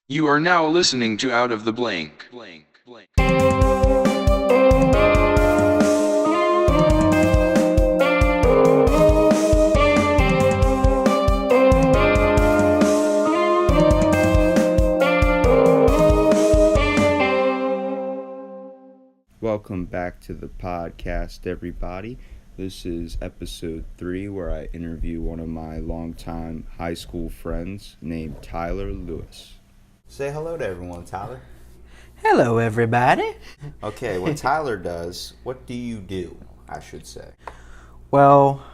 You are now listening to Out of the Blank. Welcome back to the podcast, everybody. This is episode 3, where I interview one of my longtime high school friends named Tyler Lewis. Say hello to everyone, Tyler. Hello, everybody. Okay, what Tyler does, what do you do, I should say? Well,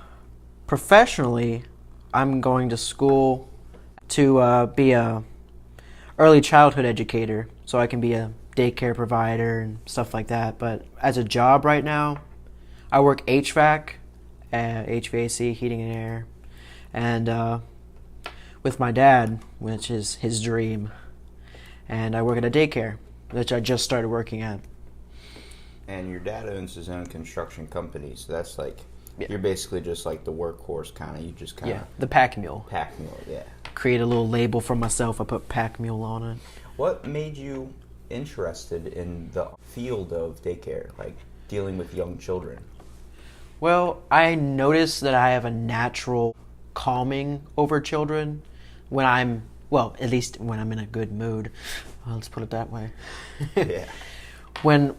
professionally, I'm going to school to be a early childhood educator, so I can be a daycare provider and stuff like that. But as a job right now, I work HVAC, HVAC, heating and air, and with my dad, which is his dream. And I work at a daycare, which I just started working at. And your dad owns his own construction company, so that's like, Yeah. You're basically just like the workhorse kind of, you just kind of... Yeah, the pack mule. Pack mule, yeah. Create a little label for myself, I put pack mule on it. What made you interested in the field of daycare, like dealing with young children? Well, I notice that I have a natural calming over children when I'm, well, at least when I'm in a good mood. Well, let's put it that way. Yeah. When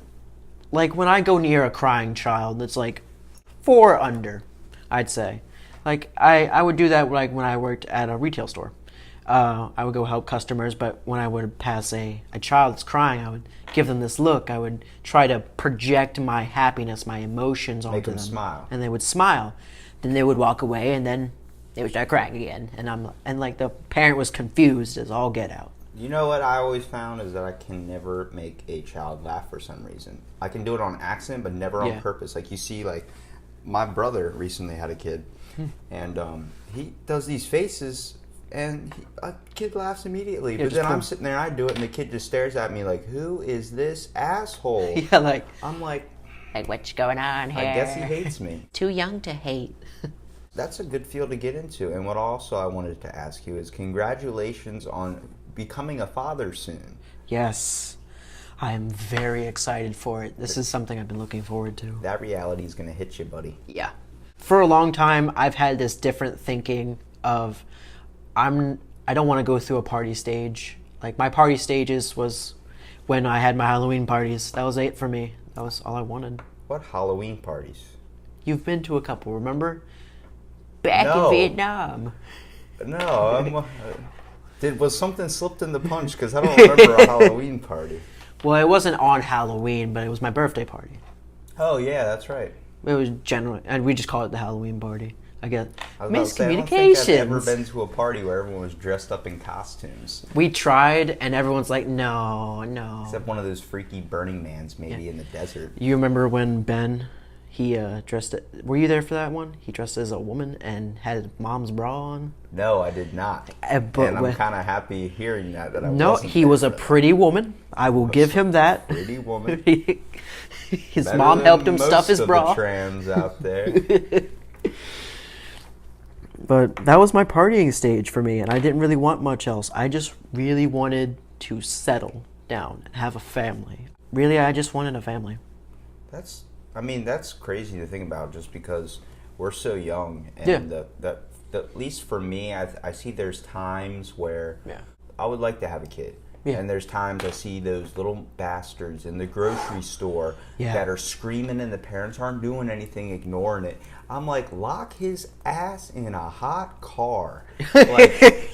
I go near a crying child that's like 4 or under, I'd say. Like, I would do that like when I worked at a retail store. I would go help customers, but when I would pass a child that's crying, I would give them this look. I would try to project my happiness, my emotions onto them. Make them smile. And they would smile. Then they would walk away, and then they would start crying again. And like the parent was confused as all get out. You know what I always found is that I can never make a child laugh for some reason. I can do it on accident, but never on purpose. Like you see, like my brother recently had a kid, and he does these faces, and a kid laughs immediately. Yeah, but then cool. I'm sitting there, and I do it, and the kid just stares at me like, "Who is this asshole?" Yeah, like, I'm like, what's going on here? I guess he hates me. Too young to hate. That's a good field to get into. And what also I wanted to ask you is congratulations on becoming a father soon. Yes, I am very excited for it. This is something I've been looking forward to. That reality is going to hit you, buddy. Yeah. For a long time, I've had this different thinking of I don't want to go through a party stage. Like, my party stages was when I had my Halloween parties. That was it for me. That was all I wanted. What Halloween parties? You've been to a couple, remember? Back No. in Vietnam. No, was something slipped in the punch? Because I don't remember a Halloween party. Well, it wasn't on Halloween, but it was my birthday party. Oh, yeah, that's right. It was general, and we just call it the Halloween party. I get I was about to say, I don't think I've ever been to a party where everyone was dressed up in costumes. We tried, and everyone's like, no. Except one of those freaky Burning Mans, maybe in the desert. You remember when Ben, he dressed it? Were you there for that one? He dressed as a woman and had his mom's bra on. No, I did not. But and I'm kind of happy hearing that I no, wasn't he there was a for that. pretty woman. I will give him that. Pretty woman. His Better mom than helped him most stuff his of bra. The trans out there. But that was my partying stage for me, and I didn't really want much else. I just really wanted to settle down and have a family. Really, I just wanted a family. That's crazy to think about, just because we're so young, and at least for me, I see there's times where I would like to have a kid. Yeah. And there's times I see those little bastards in the grocery store that are screaming and the parents aren't doing anything, ignoring it. I'm like, lock his ass in a hot car. Like,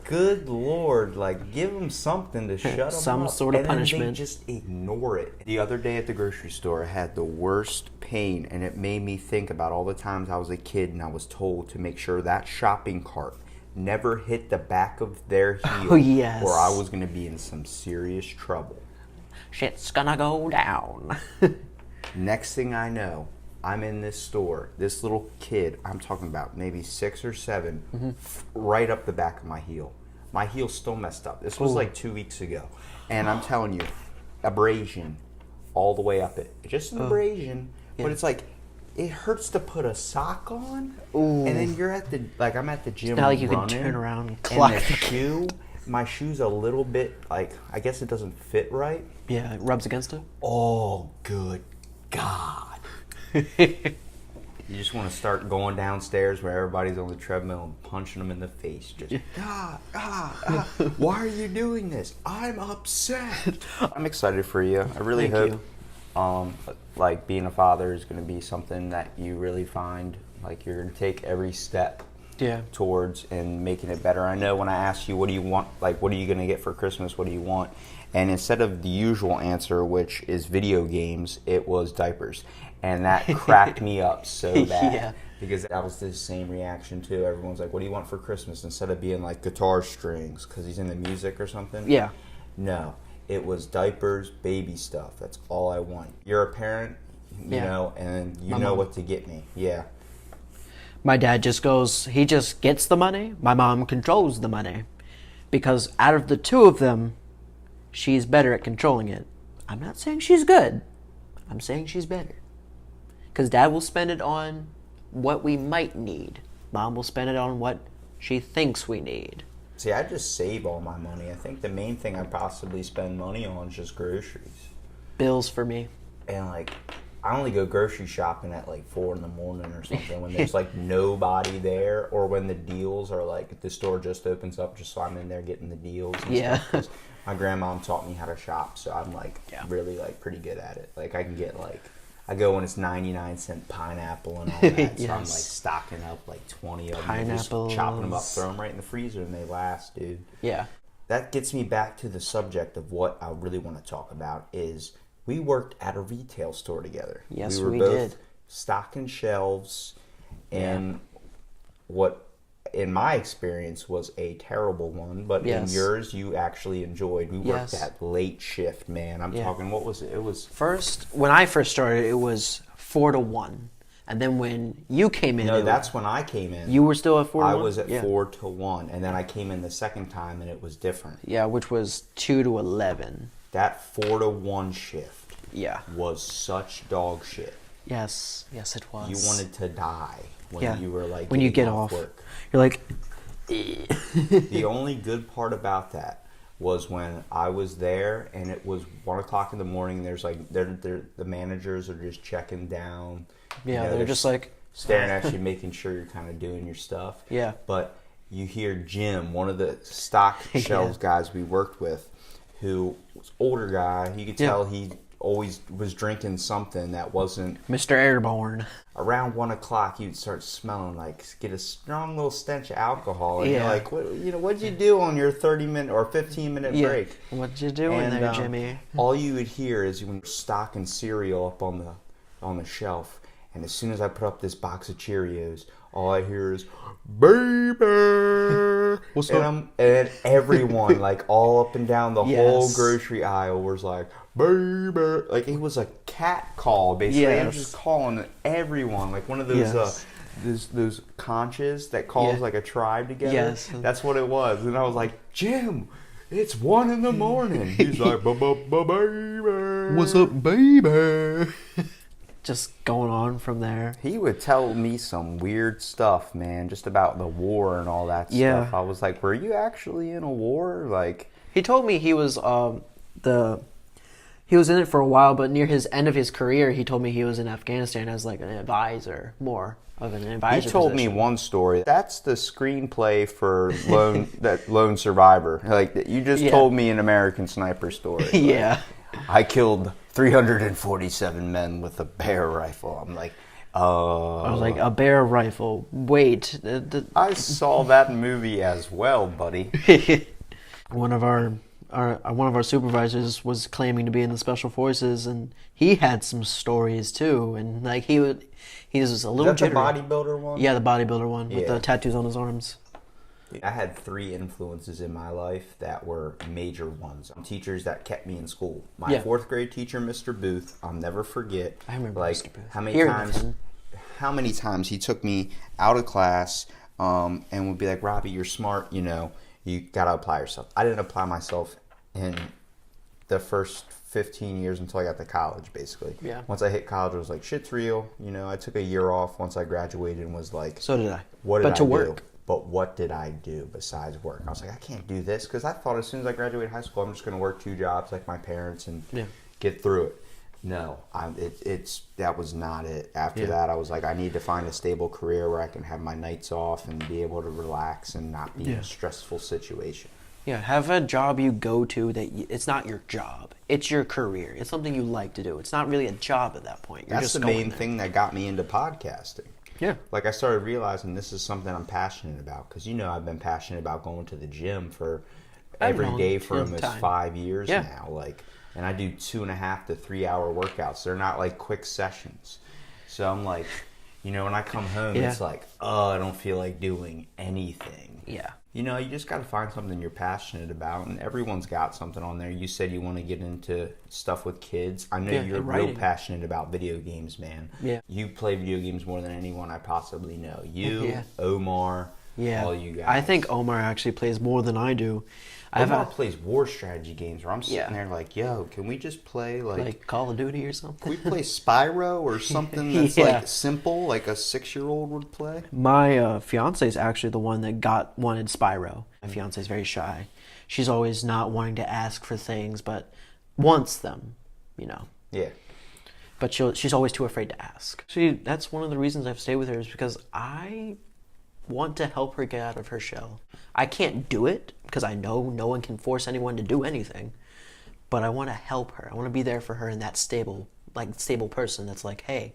good Lord, like, give him something to shut him up. Some sort of and punishment. Then they just ignore it. The other day at the grocery store, I had the worst pain, and it made me think about all the times I was a kid and I was told to make sure that shopping cart never hit the back of their heel, or I was going to be in some serious trouble. Shit's gonna go down. Next thing I know, I'm in this store. This little kid, I'm talking about maybe 6 or 7, right up the back of my heel. My heel's still messed up. This was like 2 weeks ago. And I'm telling you, abrasion all the way up it. Just an abrasion, but it's like, it hurts to put a sock on, and then you're at the, like, I'm at the gym It's not like you running, can turn around and and clock the shoe my shoe's a little bit, like, I guess it doesn't fit right. Yeah, it rubs against it. Oh, good God. You just want to start going downstairs where everybody's on the treadmill and punching them in the face. Just, why are you doing this? I'm upset. I'm excited for you. I really Thank hope, like, being a father is going to be something that you really find, like, you're going to take every step towards and making it better. I know when I asked you, what do you want, like, what are you going to get for Christmas? What do you want? And instead of the usual answer, which is video games, it was diapers. And that cracked me up so bad. Yeah. Because that was the same reaction too. Everyone's like, what do you want for Christmas? Instead of being like guitar strings because he's into music or something. Yeah. No, it was diapers, baby stuff. That's all I want. You're a parent, you know, and you know what to get me. Yeah. My dad he just gets the money. My mom controls the money. Because out of the two of them, she's better at controlling it. I'm not saying she's good. I'm saying she's better. Because Dad will spend it on what we might need. Mom will spend it on what she thinks we need. See, I just save all my money. I think the main thing I possibly spend money on is just groceries. Bills for me. And, like, I only go grocery shopping at, like, 4 in the morning or something when there's, like, nobody there, or when the deals are, like, the store just opens up just so I'm in there getting the deals and stuff. 'Cause my grandma taught me how to shop, so I'm, like, really, like, pretty good at it. Like, I can get, like, I go when it's 99-cent pineapple and all that, so I'm like stocking up like 20 of them, Pineapples. just chopping them up, throw them right in the freezer, and they last, dude. Yeah. That gets me back to the subject of what I really want to talk about is we worked at a retail store together. Yes, we were we both did. stocking shelves, and what in my experience was a terrible one, but in yours you actually enjoyed. We worked that late shift, man. I'm talking, what was it? It was when I first started, it was 4 to 1. And then when you came in... No, that's when I came in. You were still at 4 to 1? I was at 4 to 1, and then I came in the second time and it was different. Yeah, which was 2 to 11. That 4 to 1 shift was such dog shit. Yes, it was. You wanted to die when you were like... When you get off work. You're like... The only good part about that was when I was there and it was 1 o'clock in the morning. There's like the managers are just checking down. Yeah, you know, they're just like staring at you, making sure you're kind of doing your stuff. Yeah. But you hear Jim, one of the stock shelves guys we worked with, who was an older guy. You could tell he always was drinking something that wasn't Mr. Airborne. Around 1 o'clock, you'd start smelling get a strong little stench of alcohol, and you're like, what'd you do on your 30-minute or 15-minute break? What'd you do in there, Jimmy? All you would hear is when you're stocking cereal up on the shelf, and as soon as I put up this box of Cheerios, all I hear is, baby! What's up? And everyone, like, all up and down the whole grocery aisle was like, baby! Like, it was a cat call, basically. I was just calling everyone, like one of those, those conches that calls, like, a tribe together. Yes. That's what it was. And I was like, Jim, it's 1 in the morning. He's like, baby! What's up, baby? Just going on from there. He would tell me some weird stuff, man, just about the war and all that stuff. I was like, were you actually in a war? Like, he told me he was he was in it for a while, but near his end of his career, he told me he was in Afghanistan as like an advisor, more of an advisor. He told me one story. That's the screenplay for Lone Survivor. Like, you just told me an American Sniper story. Yeah. I killed 347 men with a bear rifle. I'm like, I was like, a bear rifle. Wait. I saw that movie as well, buddy. One of our supervisors was claiming to be in the special forces, and he had some stories too. And like he was a little jittery. The bodybuilder one? Yeah, the bodybuilder one with the tattoos on his arms. I had 3 influences in my life that were major ones. Teachers that kept me in school. My 4th grade teacher, Mr. Booth, I'll never forget. I remember Mr. Booth. How many times he took me out of class and would be like, Robbie, you're smart, you gotta apply yourself. I didn't apply myself in the first 15 years until I got to college, basically. Yeah. Once I hit college, I was like, shit's real. I took a year off once I graduated and was like, so did I. What did I do? but what did I do besides work? I was like, I can't do this, because I thought as soon as I graduated high school, I'm just going to work 2 jobs like my parents and get through it. No, that was not it. After that, I was like, I need to find a stable career where I can have my nights off and be able to relax and not be in a stressful situation. Yeah, have a job you go to it's not your job. It's your career. It's something you like to do. It's not really a job at that point. You're That's just the main thing that got me into podcasting. Yeah. Like, I started realizing this is something I'm passionate about, because I've been passionate about going to the gym for every day for almost 5 years now. Like, and I do 2.5 to 3 hour workouts. They're not like quick sessions. So I'm like, when I come home, it's like, I don't feel like doing anything. Yeah. You just got to find something you're passionate about, and everyone's got something on there. You said you want to get into stuff with kids. I know you're real passionate about video games, man. Yeah. You play video games more than anyone I possibly know. You, Omar, all you guys. I think Omar actually plays more than I do. Omar plays war strategy games where I'm sitting there like, yo, can we just play like Call of Duty or something? Can we play Spyro or something that's like simple, like a 6-year-old would play? My fiance is actually the one that wanted Spyro. My fiance is very shy. She's always not wanting to ask for things, but wants them, Yeah. But she's always too afraid to ask. That's one of the reasons I've stayed with her, is because I want to help her get out of her shell. I can't do it because I know no one can force anyone to do anything, but I want to help her. I want to be there for her in that stable person that's like, hey,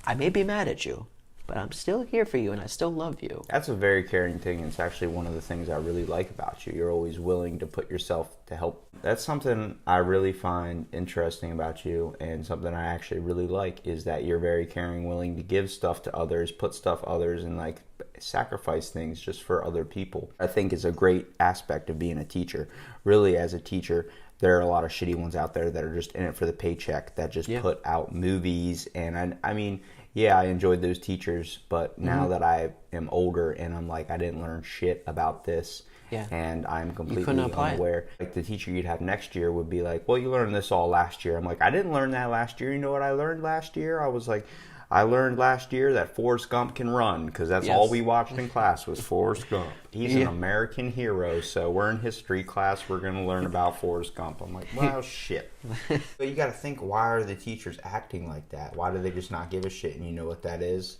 I may be mad at you, but I'm still here for you and I still love you. That's a very caring thing. It's actually one of the things I really like about you. You're always willing to put yourself to help. That's something I really find interesting about you, and something I actually really like is that you're very caring, willing to give stuff to others, put stuff others, and like sacrifice things just for other people. I think is a great aspect of being a teacher. Really, as a teacher, there are a lot of shitty ones out there that are just in it for the paycheck, that just put out movies. And I mean, yeah, I enjoyed those teachers, but now that I am older and I'm like, I didn't learn shit about this, and I'm completely unaware. Like, the teacher you'd have next year would be like, well, you learned this all last year. I'm like, I didn't learn that last year. You know what I learned last year? I was like, I learned last year that Forrest Gump can run, because that's all we watched in class was Forrest Gump. He's an American hero, so we're in history class, we're going to learn about Forrest Gump. I'm like, well, shit. But you got to think, why are the teachers acting like that? Why do they just not give a shit? And you know what that is?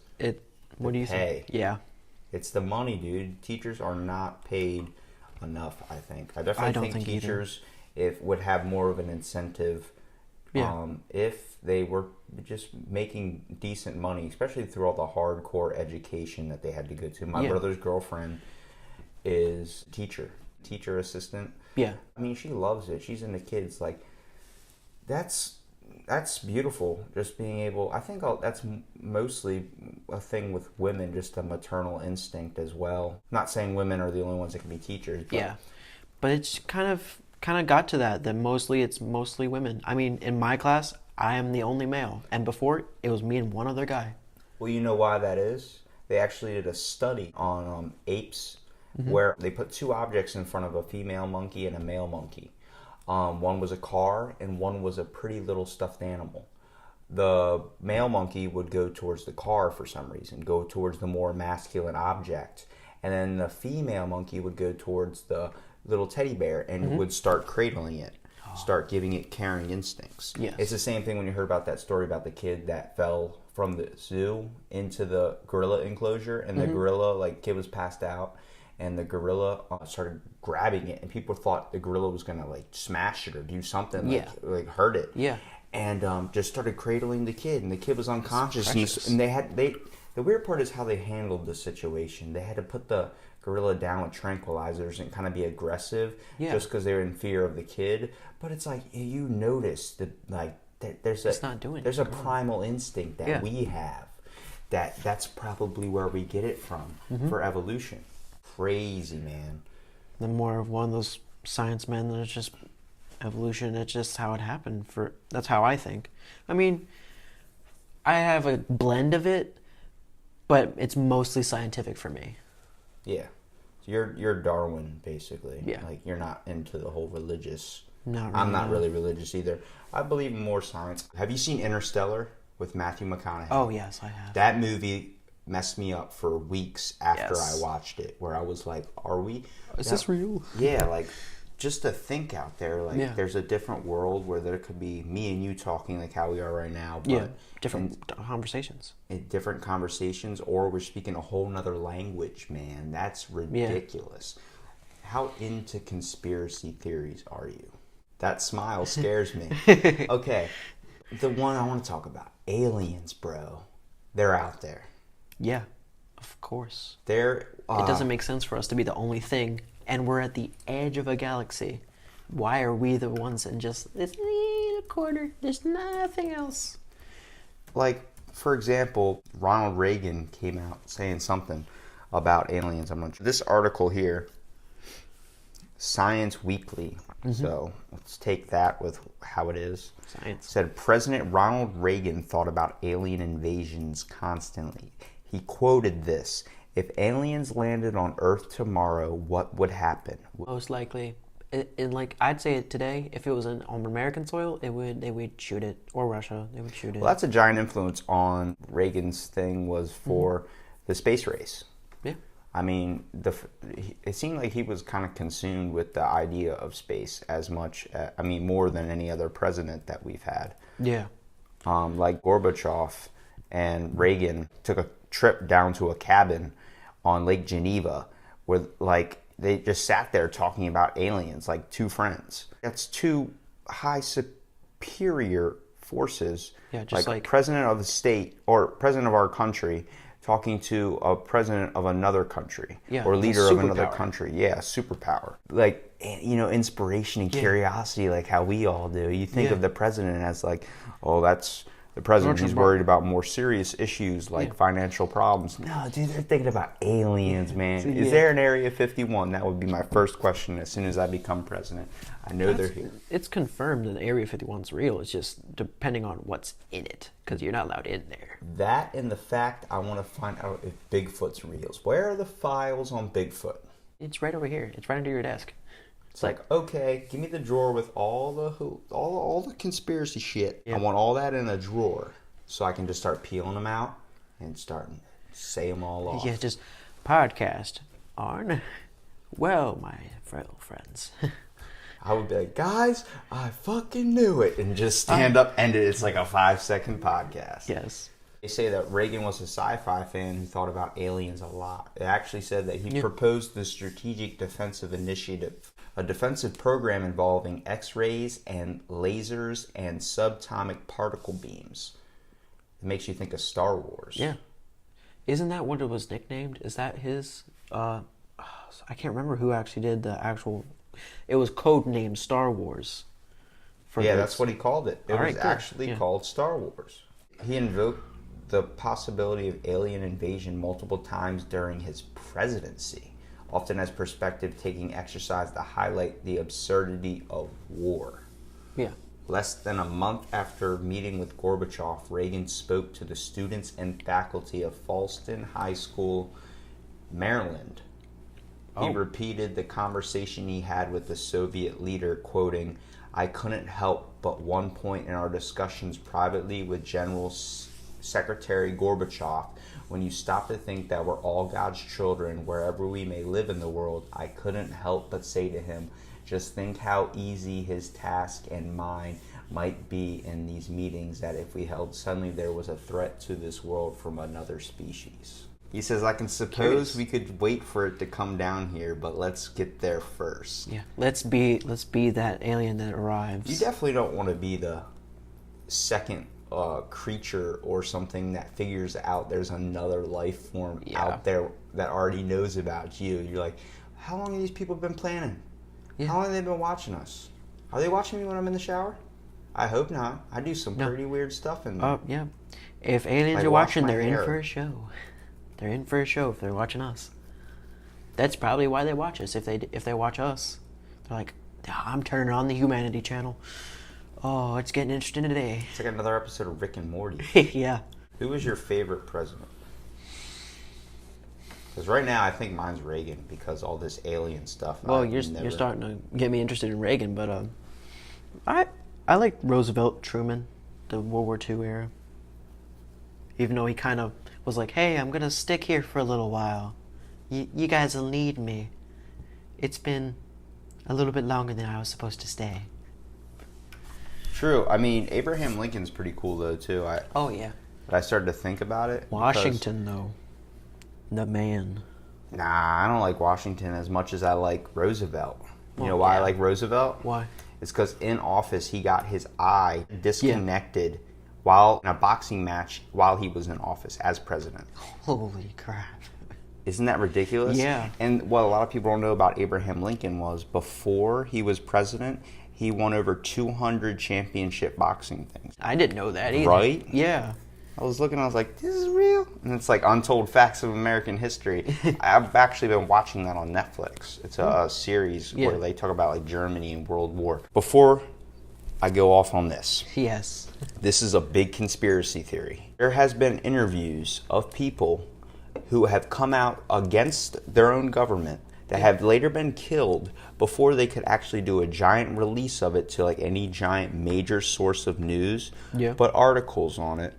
What do you say? Yeah. It's the money, dude. Teachers are not paid enough, I think. I definitely think teachers would have more of an incentive if they were just making decent money, especially through all the hardcore education that they had to go to. My brother's girlfriend is teacher assistant. Yeah. I mean, she loves it. She's into kids. Like, that's beautiful. Just being able, I think that's mostly a thing with women, just a maternal instinct as well. Not saying women are the only ones that can be teachers. But but it's kind of got to that it's mostly women. I mean, in my class, I am the only male, and before it was me and one other guy. Well, you know why that is? They actually did a study on apes where they put 2 objects in front of a female monkey and a male monkey. One was a car and one was a pretty little stuffed animal. The male monkey would go towards the car for some reason, go towards the more masculine object, and then the female monkey would go towards the little teddy bear and would start cradling it, start giving it caring instincts. Yes. It's the same thing when you heard about that story about the kid that fell from the zoo into the gorilla enclosure, and the gorilla, kid was passed out, and the gorilla started grabbing it, and people thought the gorilla was gonna smash it or do something, like hurt it. Yeah. And just started cradling the kid, and the kid was unconscious. And the weird part is how they handled the situation. They had to put the gorilla down with tranquilizers and kind of be aggressive, just because they were in fear of the kid. But it's like, you notice that there's a primal instinct that we have. That's probably where we get it from for evolution. Crazy, man. The more of one of those science men, that it's just evolution. It's just how it happened. That's how I think. I mean, I have a blend of it, but it's mostly scientific for me. Yeah. So you're Darwin, basically. Yeah. You're not into the whole religious. Not really, I'm not really religious either. I believe in more science. Have you seen Interstellar with Matthew McConaughey? Oh, yes, I have. That movie messed me up for weeks after Yes. I watched it, where I was like, are we? Is this real? Yeah, like just to think out there, like Yeah. there's a different world where there could be me and you talking like how we are right now, but Yeah, different conversations. in different conversations, or we're speaking a whole nother language, man. That's ridiculous. How into conspiracy theories are you? That smile scares me. Okay, the one I want to talk about, aliens, bro. They're out there. Yeah, of course. They're It doesn't make sense for us to be the only thing, and we're at the edge of a galaxy. Why are we the ones in just this little corner? There's nothing else. like, for example, Ronald Reagan came out saying something about aliens. This article here, Science Weekly. So let's take that with how it is. Science. Said President Ronald Reagan thought about alien invasions constantly. He quoted this: "If aliens landed on Earth tomorrow, what would happen?" Most likely, in like I'd say it today. If it was on American soil, they would shoot it, or Russia, they would shoot it. Well, that's a giant influence on Reagan's thing was for the space race. Yeah. I mean, it seemed like he was kind of consumed with the idea of space as much, more than any other president that we've had. Yeah. Like Gorbachev and Reagan took a trip down to a cabin on Lake Geneva where, like, they just sat there talking about aliens, like two friends. That's two high superior forces, Yeah, just like president of the state or president of our country talking to a president of another country, Yeah, or leader of another superpower. country. Yeah, superpower. Like, inspiration and curiosity, like how we all do. You think of the president as like, oh, that's the president. He's worried about more serious issues like financial problems. No, dude, they're thinking about aliens, man. Is there an Area 51? That would be my first question as soon as I become president. I know they're here. It's confirmed that Area 51's real. It's just depending on what's in it, because you're not allowed in there. That and the fact I want to find out if Bigfoot's real. Where are the files on Bigfoot? It's right over here. It's right under your desk. It's like, okay, give me the drawer with all the conspiracy shit. Yeah. I want all that in a drawer so I can just start peeling them out and start say them all off. Yeah, just podcast on. Well, my friends. I would be like, guys, I fucking knew it, and just stand up, end it. It's like a 5-second podcast. Yes. They say that Reagan was a sci-fi fan who thought about aliens a lot. It actually said that he proposed the Strategic Defensive Initiative, a defensive program involving X-rays and lasers and subatomic particle beams. It makes you think of Star Wars. Yeah. Isn't that what it was nicknamed? Is that his? I can't remember who actually did the actual. It was codenamed Star Wars. That's what he called it. It was right, cool. actually called Star Wars. He invoked the possibility of alien invasion multiple times during his presidency, often as perspective-taking exercise to highlight the absurdity of war. Yeah. Less than a month after meeting with Gorbachev, Reagan spoke to the students and faculty of Falston High School, Maryland. He repeated the conversation he had with the Soviet leader, quoting, "I couldn't help but one point in our discussions privately with General Secretary Gorbachev, when you stop to think that we're all God's children wherever we may live in the world, I couldn't help but say to him, just think how easy his task and mine might be in these meetings, that if we held suddenly there was a threat to this world from another species." He says, I can suppose we could wait for it to come down here, but let's get there first. Yeah. Let's be that alien that arrives. You definitely don't want to be the second creature or something that figures out there's another life form out there that already knows about you. You're like, how long have these people been planning? Yeah. How long have they been watching us? Are they watching me when I'm in the shower? I hope not. I do some pretty weird stuff in there. Oh, yeah. If aliens are watching, they're in for a show. They're in for a show if they're watching us. That's probably why they watch us. If they watch us, they're like, I'm turning on the Humanity Channel. Oh, it's getting interesting today. It's like another episode of Rick and Morty. Yeah. Who was your favorite president? Because right now I think mine's Reagan because all this alien stuff. Well, you're starting to get me interested in Reagan, but I like Roosevelt, Truman, the World War II era. Even though he kind of was like, hey, I'm gonna stick here for a little while. You guys will need me. It's been a little bit longer than I was supposed to stay. True. I mean, Abraham Lincoln's pretty cool though too. Oh yeah. I started to think about it. Washington though, the man. Nah, I don't like Washington as much as I like Roosevelt. You Well, know why I yeah. like Roosevelt? Why? It's because in office he got his eye disconnected while in a boxing match while he was in office as president. Holy crap. Isn't that ridiculous? Yeah. And what a lot of people don't know about Abraham Lincoln was before he was president, he won over 200 championship boxing things. I didn't know that either. Right? Yeah. I was looking, I was like, this is real? And it's like Untold Facts of American History. I've actually been watching that on Netflix. It's a series where they talk about like Germany and World War. Before I go off on this, Yes. this is a big conspiracy theory. There has been interviews of people who have come out against their own government that have later been killed before they could actually do a giant release of it to like any giant major source of news. Yeah. But articles on it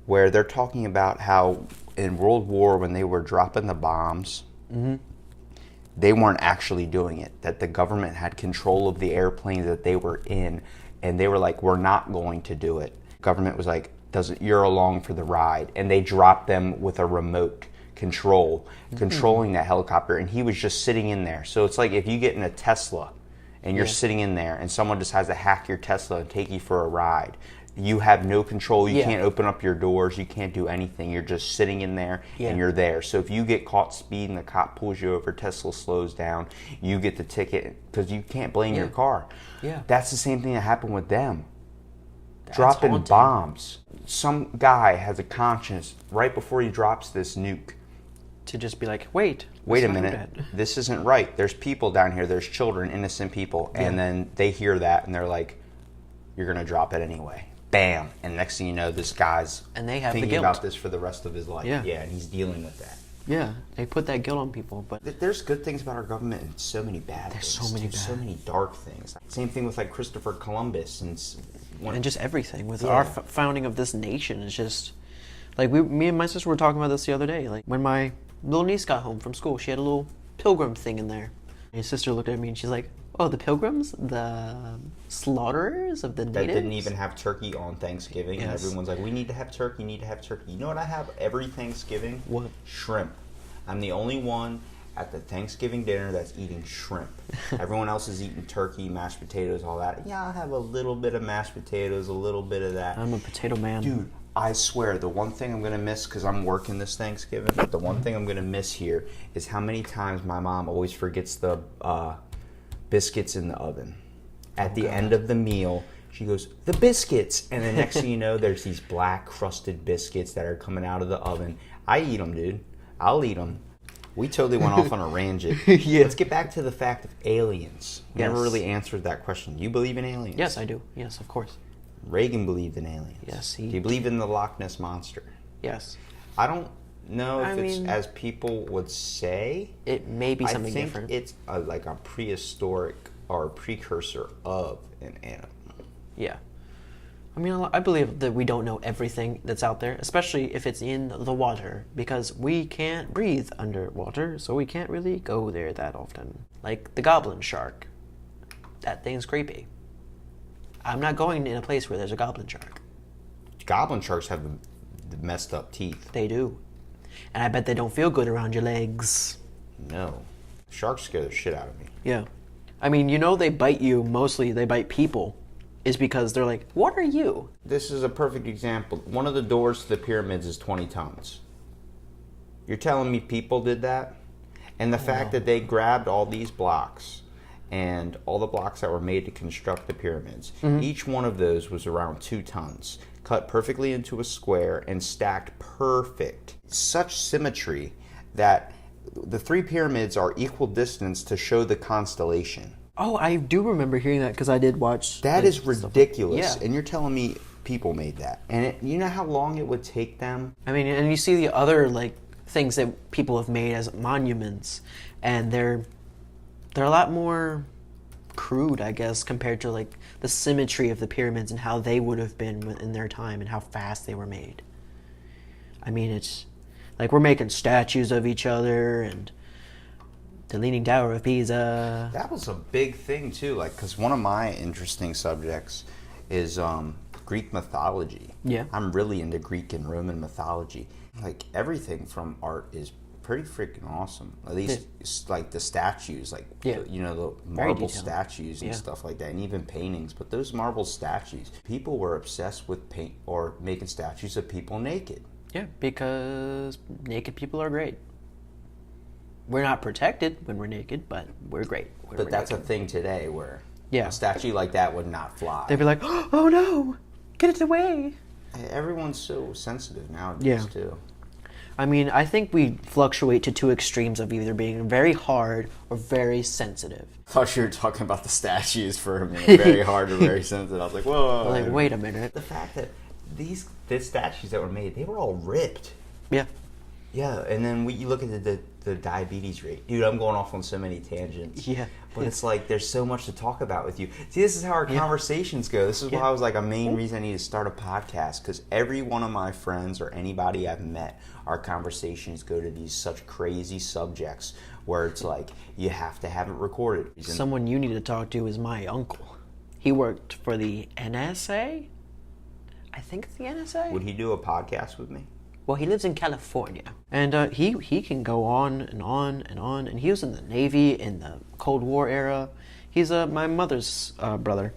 where they're talking about how in World War when they were dropping the bombs, they weren't actually doing it. That the government had control of the airplanes that they were in, and they were like, "We're not going to do it." Government was like, "Doesn't you're along for the ride," and they dropped them with a remote control, controlling that helicopter, and he was just sitting in there. So it's like if you get in a Tesla, and you're sitting in there, and someone decides to hack your Tesla and take you for a ride. You have no control. You can't open up your doors. You can't do anything. You're just sitting in there and you're there. So if you get caught speeding, the cop pulls you over, Tesla slows down, you get the ticket because you can't blame your car. Yeah. That's the same thing that happened with them. That's Dropping haunting. bombs. Some guy has a conscience right before he drops this nuke. To just be like, wait A let's not do minute, that. this isn't right. There's people down here, there's children, innocent people, and then they hear that and they're like, you're going to drop it anyway. Bam. And next thing you know, this guy's And they have the thinking guilt. about this for the rest of his life. Yeah. And he's dealing with that. Yeah, they put that guilt on people, but There's good things about our government and so many bad There's things. so many So bad. many dark things. Same thing with like Christopher Columbus and just everything with our founding of this nation is just like me and my sister were talking about this the other day. Like when my little niece got home from school, she had a little pilgrim thing in there. My sister looked at me and she's like, "Oh, the pilgrims, the slaughterers of the that natives." didn't even have turkey on Thanksgiving. And Yes. everyone's like, we need to have turkey, need to have turkey. You know what I have every Thanksgiving? What? Shrimp. I'm the only one at the Thanksgiving dinner that's eating shrimp. Everyone else is eating turkey, mashed potatoes, all that. Yeah, I'll have a little bit of mashed potatoes, a little bit of that. I'm a potato man. Dude, I swear, the one thing I'm going to miss, because I'm working this Thanksgiving, but the one thing I'm going to miss here is how many times my mom always forgets the biscuits in the oven. At the end of the meal, she goes, "The biscuits!" And the next thing you know, there's these black crusted biscuits that are coming out of the oven. I eat them, dude. I'll eat them. We totally went off on a rangent. Yeah. Let's get back to the fact of aliens. We never Yes. really answered that question. Do you believe in aliens? Yes, I do. Yes, of course. Reagan believed in aliens. Yes, Do you believe in the Loch Ness Monster? Yes. I don't know if I it's mean- as people would say. It may be something I think different. it's like a prehistoric or a precursor of an animal. Yeah. I mean, I believe that we don't know everything that's out there, especially if it's in the water, because we can't breathe underwater, so we can't really go there that often. Like the goblin shark. That thing's creepy. I'm not going in a place where there's a goblin shark. Goblin sharks have the messed up teeth. They do. And I bet they don't feel good around your legs. No. Sharks scare the shit out of me. Yeah. I mean, you know they bite you, mostly they bite people, is because they're like, what are you? This is a perfect example. One of the doors to the pyramids is 20 tons. You're telling me people did that? And the fact that they grabbed all these blocks and all the blocks that were made to construct the pyramids, each one of those was around 2 tons, cut perfectly into a square and stacked perfect. Such symmetry that the 3 pyramids are equal distance to show the constellation. Oh, I do remember hearing that because I did watch. That like, is ridiculous. Yeah. And you're telling me people made that. And you know how long it would take them? I mean, and you see the other like things that people have made as monuments, and they're a lot more crude, I guess, compared to like the symmetry of the pyramids and how they would have been in their time and how fast they were made. I mean, it's Like, we're making statues of each other and the Leaning Tower of Pisa. That was a big thing too, like, because one of my interesting subjects is Greek mythology. Yeah. I'm really into Greek and Roman mythology. Like, everything from art is pretty freaking awesome. At least, like, the statues, like, Yeah. the Very marble detailed. statues and stuff like that, and even paintings. But those marble statues, people were obsessed with paint or making statues of people naked. Yeah, because naked people are great. We're not protected when we're naked, but we're great. But that's a thing today where Yeah. a statue like that would not fly. They'd be like, oh no, get it away. Everyone's so sensitive nowadays, Yeah. too. I mean, I think we fluctuate to two extremes of either being very hard or very sensitive. I thought you were talking about the statues for a minute. Very hard or very sensitive. I was like, whoa. Like, wait a minute. The fact that the statues that were made, they were all ripped. Yeah. Yeah, and then you look at the diabetes rate. Dude, I'm going off on so many tangents. Yeah. But it's like there's so much to talk about with you. See, this is how our conversations go. This is why I was like, a main reason I need to start a podcast, because every one of my friends or anybody I've met, our conversations go to these such crazy subjects where it's like you have to have it recorded. Someone you need to talk to is my uncle. He worked for the NSA? I think it's the NSA? Would he do a podcast with me? Well, he lives in California, and he can go on and on and on. And he was in the Navy in the Cold War era. He's my mother's brother.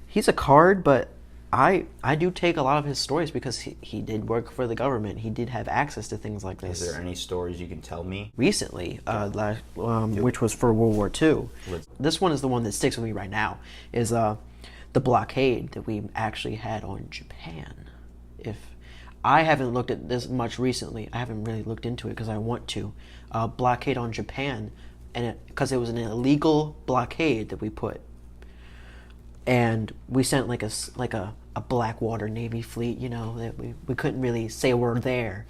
He's a card, but I do take a lot of his stories because he did work for the government. He did have access to things like this. Is there any stories you can tell me? Recently, which was for World War II. This one is the one that sticks with me right now. Is the blockade that we actually had on Japan. If I haven't looked at this much recently. I haven't really looked into it because I want to. Blockade on Japan, and because it was an illegal blockade that we put, and we sent like a Blackwater Navy fleet. That we couldn't really say we're there,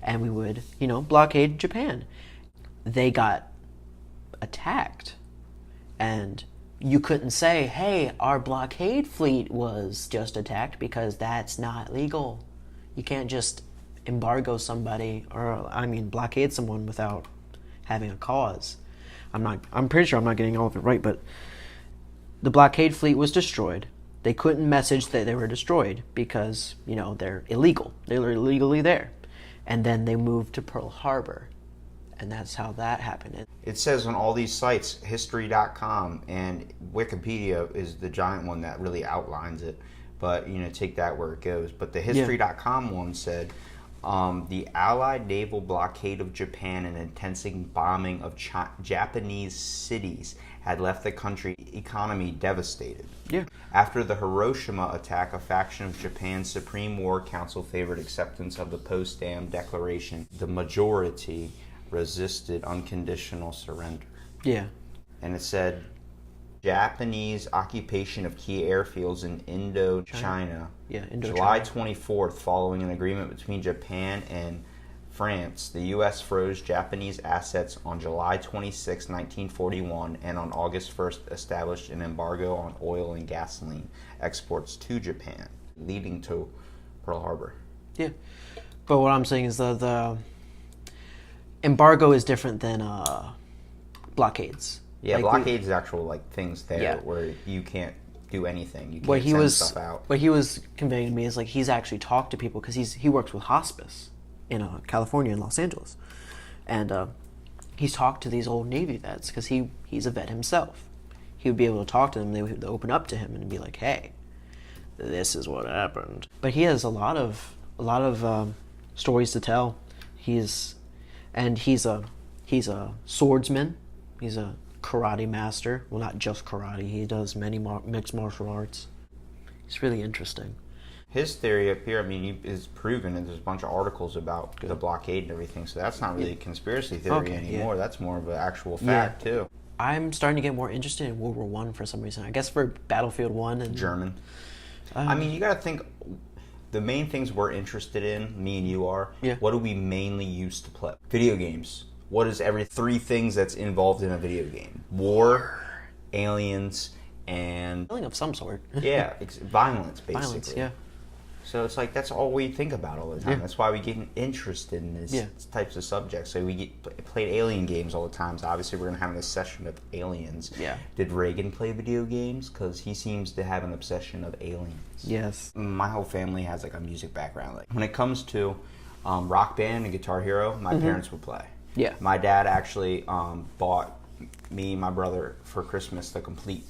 and we would blockade Japan. They got attacked, and you couldn't say, "Hey, our blockade fleet was just attacked," because that's not legal. You can't just embargo somebody blockade someone without having a cause. I'm pretty sure I'm not getting all of it right, but the blockade fleet was destroyed. They couldn't message that they were destroyed because, they're illegal. They were illegally there. And then they moved to Pearl Harbor. And that's how that happened. It says on all these sites, history.com, and Wikipedia is the giant one that really outlines it. But, take that where it goes. But the history.com one said, the Allied naval blockade of Japan and intensing bombing of Japanese cities had left the country economy devastated. Yeah. After the Hiroshima attack, a faction of Japan's Supreme War Council favored acceptance of the Potsdam Declaration. The majority resisted unconditional surrender. Yeah. And it said, Japanese occupation of key airfields in Indochina. Yeah, Indochina. July 24th, following an agreement between Japan and France, the U.S. froze Japanese assets on July 26, 1941, and on August 1st established an embargo on oil and gasoline exports to Japan, leading to Pearl Harbor. Yeah. But what I'm saying is the embargo is different than blockades. Yeah, Like, blockades is actual things there Yeah. where you can't do anything. You What can't he send was stuff out. what he was conveying to me is he's actually talked to people because he works with hospice in California in Los Angeles, and he's talked to these old Navy vets because he's a vet himself. He would be able to talk to them. They would open up to him and be like, "Hey, this is what happened." But he has a lot of stories to tell. He's a swordsman. He's a karate master. Well, not just karate. He does many mixed martial arts. It's really interesting. His theory up here, is proven, and there's a bunch of articles about the blockade and everything, so that's not really a conspiracy theory anymore. Yeah. That's more of an actual fact, too. I'm starting to get more interested in World War One for some reason. I guess for Battlefield 1 and... German. You got to think, the main things we're interested in, me and you are, what do we mainly use to play? Video games. What is every 3 things that's involved in a video game? War, aliens, and... Feeling of some sort. yeah, it's violence, basically. Violence, yeah. So it's like that's all we think about all the time. Yeah. That's why we get interested in these Yeah. types of subjects. So we played alien games all the time. So obviously we're gonna have this session of aliens. Yeah. Did Reagan play video games? Because he seems to have an obsession of aliens. Yes. My whole family has like a music background. Like when it comes to Rock Band and Guitar Hero, my parents would play. Yeah. My dad actually bought me and my brother for Christmas the complete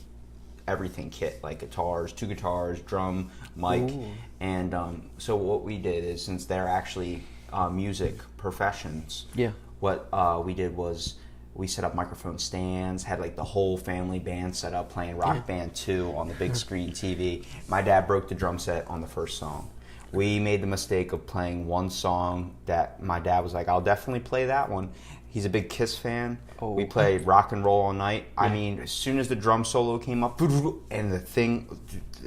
everything kit, like guitars, 2 guitars, drum, mic. Ooh. And so what we did is, since they're actually music professions, Yeah. what we did was we set up microphone stands, had like the whole family band set up playing Rock Band 2 on the big screen TV. My dad broke the drum set on the first song. We made the mistake of playing one song that my dad was like, I'll definitely play that one. He's a big Kiss fan. Oh. We played Rock and Roll All Night. I mean, as soon as the drum solo came up, and the thing,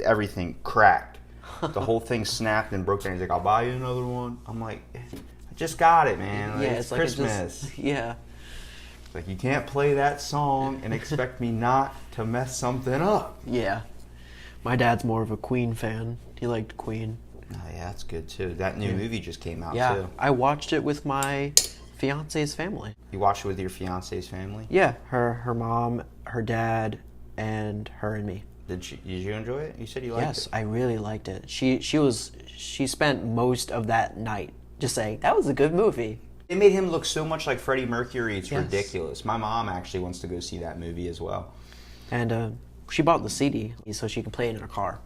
everything cracked. The whole thing snapped and broke down. He's like, I'll buy you another one. I'm like, I just got it, man. Like, Yeah, it's like Christmas. yeah. Like, you can't play that song and expect me not to mess something up. Yeah. My dad's more of a Queen fan. He liked Queen. Oh, yeah, that's good, too. That new movie just came out, Yeah. too. I watched it with my fiance's family. You watched it with your fiance's family? Yeah. Her mom, her dad, and her and me. Did you enjoy it? You said you liked Yes, it. I really liked it. She spent most of that night just saying, that was a good movie. It made him look so much like Freddie Mercury, it's Yes. ridiculous. My mom actually wants to go see that movie as well. And she bought the CD so she can play it in her car.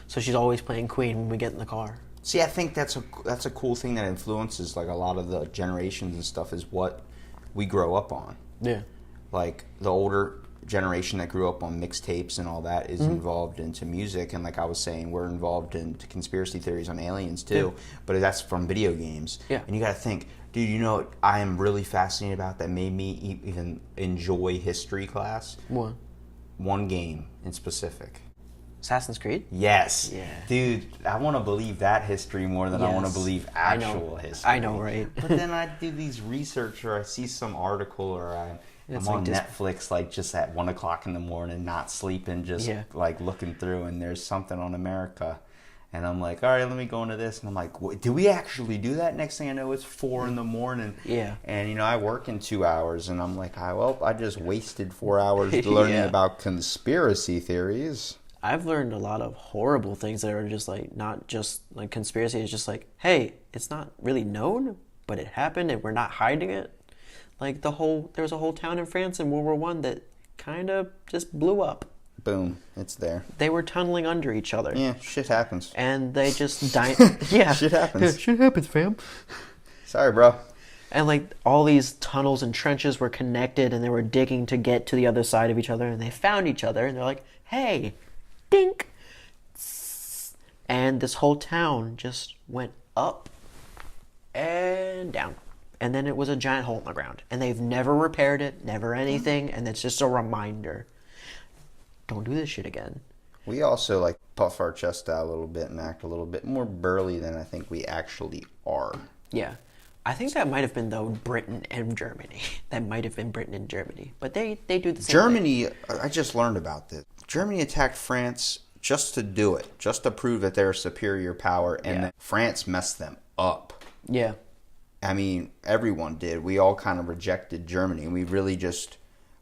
So she's always playing Queen when we get in the car. See, I think that's a cool thing that influences like a lot of the generations and stuff is what we grow up on. Yeah. Like the older generation that grew up on mixtapes and all that is involved into music, and like I was saying, we're involved into conspiracy theories on aliens too, but that's from video games. Yeah. And you gotta think, dude, you know what I am really fascinated about that made me even enjoy history class? What? One game in specific. Assassin's Creed? Yes. Yeah. Dude, I want to believe that history more than I want to Yes. believe I know. actual history. I know, right? But then I do these research or I see some article or I'm It's on like Netflix like just at 1 o'clock in the morning, not sleeping, just like looking through, and there's something on America. And I'm like, all right, let me go into this. And I'm like, do we actually do that? Next thing I know, it's 4 in the morning. Yeah. And, you know, I work in 2 hours. And I'm like, I just wasted 4 hours learning Yeah. about conspiracy theories. I've learned a lot of horrible things that are just like, not just like conspiracy. It's just like, hey, it's not really known, but it happened and we're not hiding it. Like there was a whole town in France in World War One that kind of just blew up. Boom, it's there. They were tunneling under each other. Yeah, shit happens. And they just died. Yeah. Shit happens. Shit happens, fam. Sorry, bro. And like all these tunnels and trenches were connected and they were digging to get to the other side of each other, and they found each other and they're like, hey, dink. And this whole town just went up and down. And then it was a giant hole in the ground. And they've never repaired it, never anything, and it's just a reminder. Don't do this shit again. We also like puff our chest out a little bit and act a little bit more burly than I think we actually are. Yeah. I think that might have been, though, Britain and Germany. That might have been Britain and Germany. But they do the same Germany, I just learned about this. Germany attacked France just to do it, just to prove that they're a superior power, and that France messed them up. thing. Yeah. I mean, everyone did. We all kind of rejected Germany, and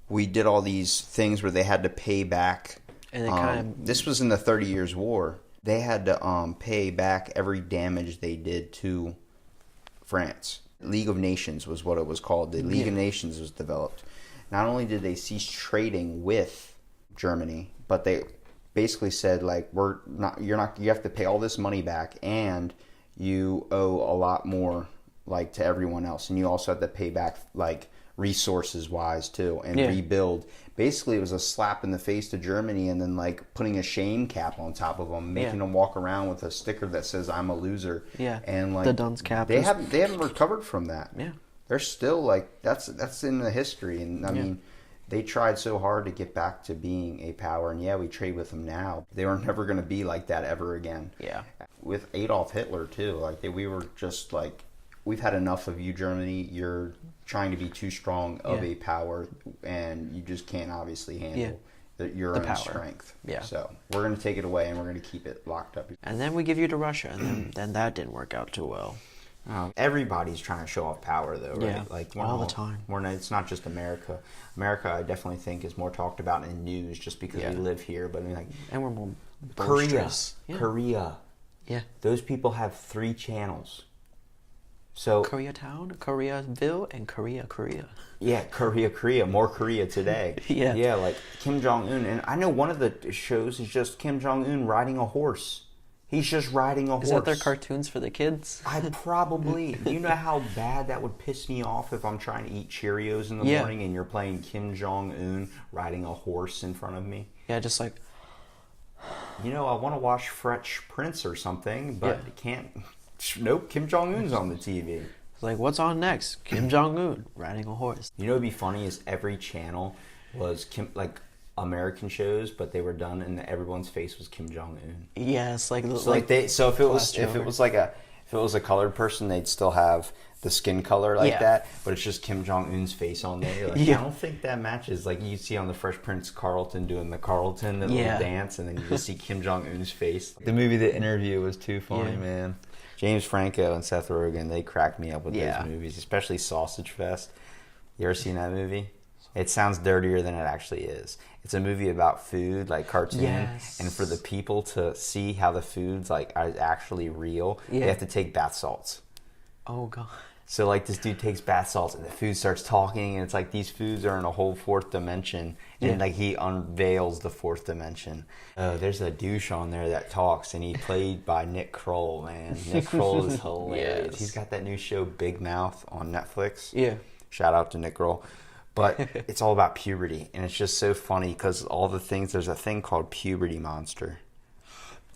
we did all these things where they had to pay back. And they kind of... This was in the 30 Years' War. They had to pay back every damage they did to France. League of Nations was what it was called. The League of Nations was developed. Not only did they cease trading with Germany, but they basically said, like, you have to pay all this money back, and you owe a lot more, like, to everyone else, and you also have to pay back, like, resources wise too, and rebuild. Basically, it was a slap in the face to Germany, and then like putting a shame cap on top of them, making them walk around with a sticker that says "I'm a loser." Yeah, and like the dunce cap. They haven't recovered from that. Yeah, they're still like that's in the history, and I mean, they tried so hard to get back to being a power, and we trade with them now. They were never going to be like that ever again. Yeah, with Adolf Hitler too, like we were just like, we've had enough of you, Germany. You're trying to be too strong of a power, and you just can't obviously handle your own power. strength. Yeah. So we're going to take it away and we're going to keep it locked up. And then we give you to Russia, and then that didn't work out too well. Everybody's trying to show off power, though, right? Yeah, Like all the time. It's not just America. America, I definitely think, is more talked about in news just because we live here. But I mean, like, And we're more Korea, boisterous. Yeah. Korea. Yeah. Those people have 3 channels. So Koreatown, Koreaville, and Korea. yeah, Korea, more Korea today. Yeah. Yeah, like Kim Jong-un. And I know one of the shows is just Kim Jong-un riding a horse. He's just riding a horse. Is that their cartoons for the kids? I probably. You know how bad that would piss me off if I'm trying to eat Cheerios in the morning and you're playing Kim Jong-un riding a horse in front of me? Yeah, just like... You know, I want to watch Fresh Prince or something, but I can't... Nope, Kim Jong-un's on the TV. It's like, what's on next? Kim Jong-un riding a horse. You know what'd be funny is every channel was American shows, but they were done and everyone's face was Kim Jong-un. Yes, like... So if it was a colored person, they'd still have the skin color like that, but it's just Kim Jong-un's face on there. You're like, I don't think that matches. Like you see on the Fresh Prince Carlton doing the Carlton, the little dance, and then you just see Kim Jong-un's face. The movie The Interview was too funny, man. James Franco and Seth Rogen, they cracked me up with those movies, especially Sausage Fest. You ever seen that movie? It sounds dirtier than it actually is. It's a movie about food, like cartoon, and for the people to see how the food's like is actually real, they have to take bath salts. Oh god. So like this dude takes bath salts and the food starts talking, and it's like these foods are in a whole 4th dimension, and like he unveils the 4th dimension. There's a douche on there that talks, and he played by Nick Kroll, man. Nick Kroll is hilarious. He's got that new show Big Mouth on Netflix. Yeah. Shout out to Nick Kroll. But it's all about puberty, and it's just so funny because all the things, there's a thing called Puberty Monster.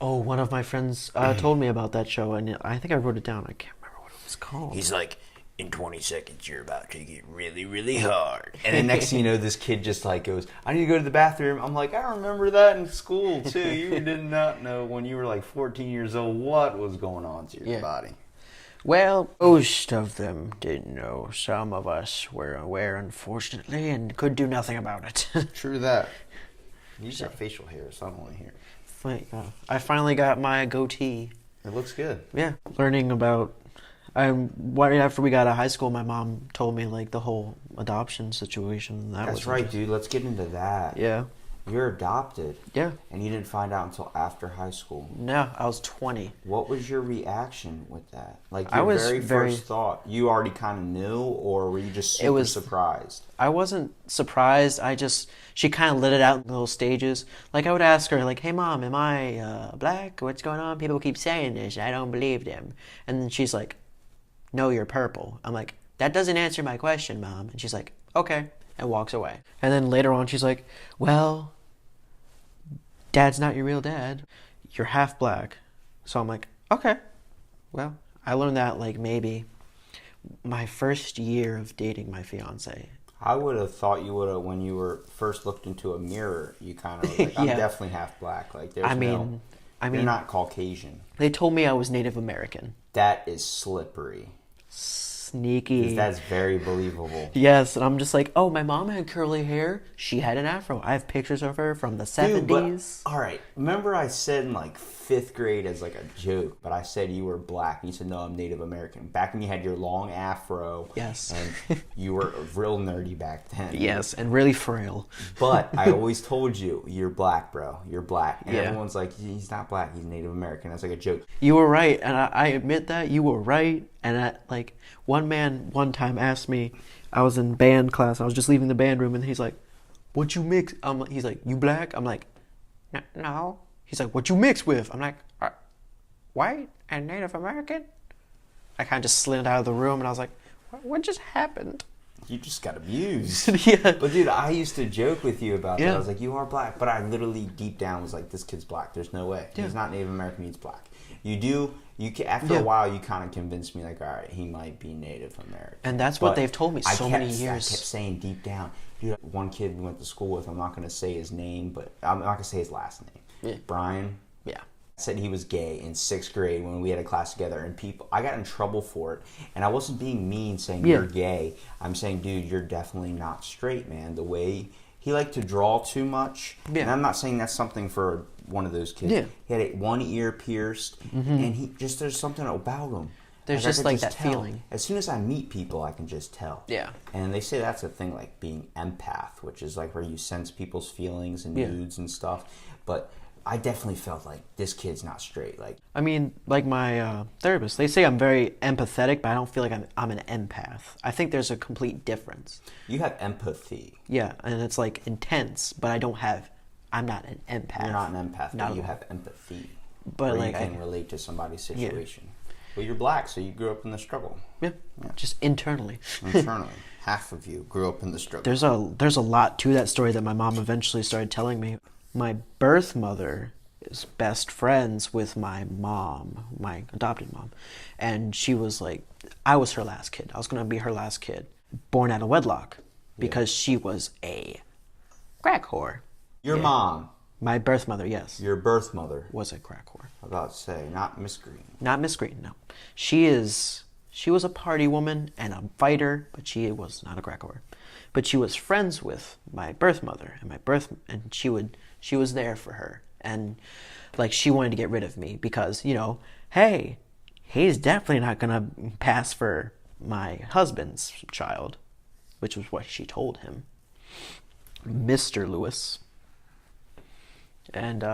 Oh, one of my friends told me about that show, and I think I wrote it down. I can't remember what it was called. He's like, in 20 seconds, you're about to get really, really hard. And then next thing you know, this kid just like goes, I need to go to the bathroom. I'm like, I remember that in school too. You did not know when you were like 14 years old what was going on to your body. Well, most of them didn't know. Some of us were aware, unfortunately, and could do nothing about it. True that. You just have facial hair, so I don't want to hear it. I finally got my goatee. It looks good. Yeah. Learning about... right after we got out of high school, my mom told me, like, the whole adoption situation. That's right, dude. Let's get into that. Yeah. You're adopted. Yeah. And you didn't find out until after high school. No, I was 20. What was your reaction with that? Like your very first thought? You already kind of knew, or were you just super surprised? I wasn't surprised. She kind of let it out in little stages. Like I would ask her, like, hey mom, am I black? What's going on? People keep saying this. I don't believe them. And then she's like, no, you're purple. I'm like, that doesn't answer my question, mom. And she's like, okay, and walks away. And then later on, she's like, well, Dad's not your real dad. You're half black. So I'm like, okay. Well, I learned that like maybe my first year of dating my fiance. I would have thought you would have, when you were first looked into a mirror, you kind of like, I'm definitely half black. Like, there's you're not Caucasian. They told me I was Native American. That is slippery. Sneaky. That's very believable. Yes, and I'm just like, oh, my mom had curly hair. She had an afro. I have pictures of her from the 70s. All right. Remember I said in like 5th grade as like a joke, but I said you were black. You said, no, I'm Native American. Back when you had your long afro. Yes. And you were real nerdy back then. Yes, and really frail. But I always told you, you're black, bro. You're black. And everyone's like, he's not black. He's Native American. That's like a joke. You were right, and I admit that. You were right. And one man one time asked me, I was in band class. I was just leaving the band room, and he's like, what you mix? He's like, you black? I'm like, no. He's like, what you mix with? I'm like, white and Native American? I kind of just slid out of the room, and I was like, what just happened? You just got abused. Yeah. But dude, I used to joke with you about that. I was like, you are black. But I literally deep down was like, this kid's black. There's no way. He's not Native American, he's black. After a while, you kind of convinced me, like, all right, he might be Native American. And that's what they've told me many years. I kept saying deep down, dude, one kid we went to school with, I'm not going to say his name, but I'm not going to say his last name. Yeah. Brian. Yeah. Said he was gay in 6th grade when we had a class together, and I got in trouble for it, and I wasn't being mean saying you're gay. I'm saying, dude, you're definitely not straight, man. The way he liked to draw too much. Yeah. And I'm not saying that's something for one of those kids. Yeah. He had one ear pierced, and there's something about him. There's I just could like that tell. feeling. As soon as I meet people, I can just tell. Yeah. And they say that's a thing like being empath, which is like where you sense people's feelings and moods and stuff. But I definitely felt like this kid's not straight. Like, I mean, like my therapist, they say I'm very empathetic, but I don't feel like I'm an empath. I think there's a complete difference. you have empathy. Yeah, and it's like intense, but I'm not an empath. You're not an empath, Not but you at all. have empathy. But where like you can relate to somebody's situation. Well, you're black, so you grew up in the struggle. Yeah, just internally. Internally. Half of you grew up in the struggle. There's a lot to that story that my mom eventually started telling me. My birth mother is best friends with my mom, my adopted mom, and she was like, I was her last kid. I was gonna be her last kid, born out of wedlock, because she was a crack whore. Your mom. My birth mother, yes, Your birth mother. was a crack whore. I was about to say, not Miss Green. Not Miss Green, no. She was a party woman and a fighter, but she was not a crack whore. But she was friends with my birth mother, and she was there for her. And like she wanted to get rid of me because, hey, he's definitely not gonna pass for my husband's child, which was what she told him. Mr. Lewis. And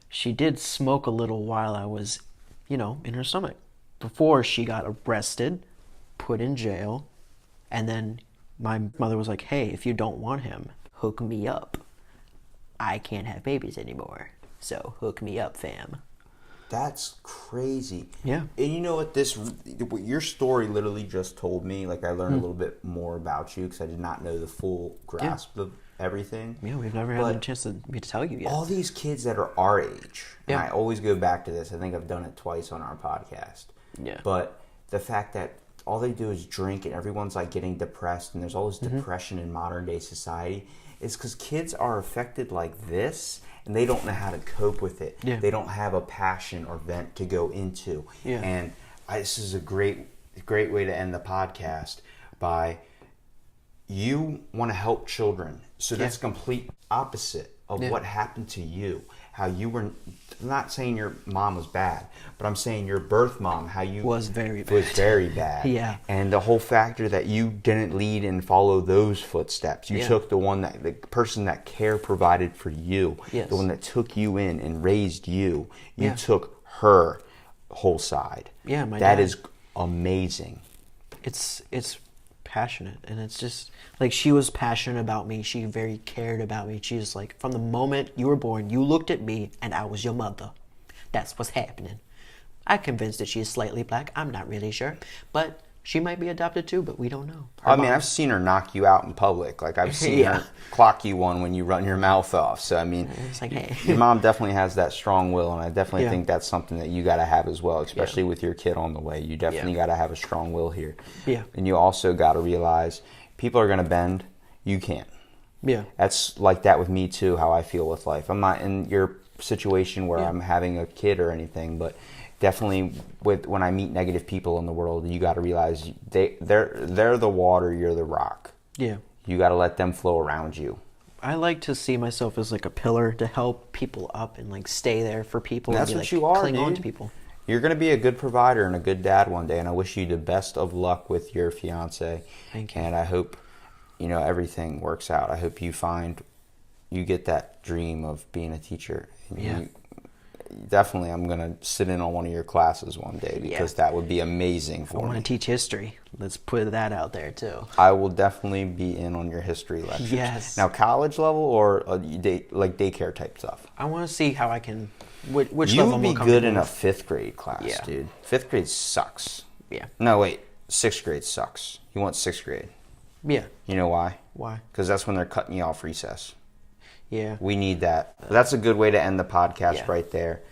she did smoke a little while I was, in her stomach. Before she got arrested, put in jail, and then my mother was like, hey, if you don't want him, hook me up. I can't have babies anymore, so hook me up, fam. That's crazy. Yeah. And you know what your story literally just told me, like I learned a little bit more about you because I did not know the full grasp of everything. Yeah, we've never had a chance to tell you yet. All these kids that are our age, and Yeah. I always go back to this, I think I've done it twice on our podcast. Yeah. But the fact that all they do is drink and everyone's like getting depressed and there's all this depression in modern day society is because kids are affected like this and they don't know how to cope with it. Yeah. They don't have a passion or vent to go into. Yeah. And this is a great way to end the podcast by you want to help children. So that's complete opposite of what happened to you. How you were, I'm not saying your mom was bad, but I'm saying your birth mom, how you Was very bad. was very bad. Yeah. And the whole factor that you didn't lead and follow those footsteps. You took the person that care provided for you, Yes. the one that took you in and raised you. You Yeah. took her whole side. Yeah, my That dad. is amazing. It's passionate, and it's just like she was passionate about me. She very cared about me. She's like, from the moment you were born, you looked at me and I was your mother. That's what's happening. I'm convinced that she is slightly black. I'm not really sure, but she might be adopted too, but we don't know. I've seen her knock you out in public. Like I've seen her clock you one when you run your mouth off. So I mean, It's like, hey. your mom definitely has that strong will, and I definitely Yeah. think that's something that you got to have as well, especially with your kid on the way. You definitely got to have a strong will here. Yeah. And you also got to realize people are going to bend. You can't. Yeah. That's like that with me too, how I feel with life. I'm not in your situation where I'm having a kid or anything, but definitely when I meet negative people in the world, you got to realize they're the water, you're the rock. Yeah. You got to let them flow around you. I like to see myself as like a pillar to help people up and like stay there for people. That's and what like, you are, cling on dude. to people. You're going to be a good provider and a good dad one day, and I wish you the best of luck with your fiance. Thank you. And I hope, everything works out. I hope you get that dream of being a teacher. And definitely, I'm going to sit in on one of your classes one day because that would be amazing I for want me. to teach history. Let's put that out there too. I will definitely be in on your history lectures. Yes. Now, college level or like daycare type stuff? I want to see how I can, which You level would I'm be more good in comfortable a with. 5th grade class, Yeah. dude. 5th grade sucks. Yeah. No, wait. 6th grade sucks. You want 6th grade. Yeah. You know why? Why? Because that's when they're cutting you off recess. Yeah. We need that. That's a good way to end the podcast Yeah. right there.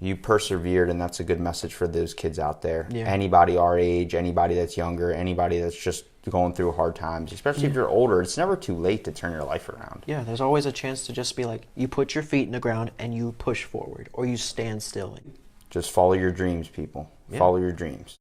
You persevered, and that's a good message for those kids out there. Yeah. Anybody our age, anybody that's younger, anybody that's just going through hard times, especially if you're older, it's never too late to turn your life around. Yeah, there's always a chance to just be like, you put your feet in the ground and you push forward, or you stand still. Just follow your dreams, people. Yeah. Follow your dreams.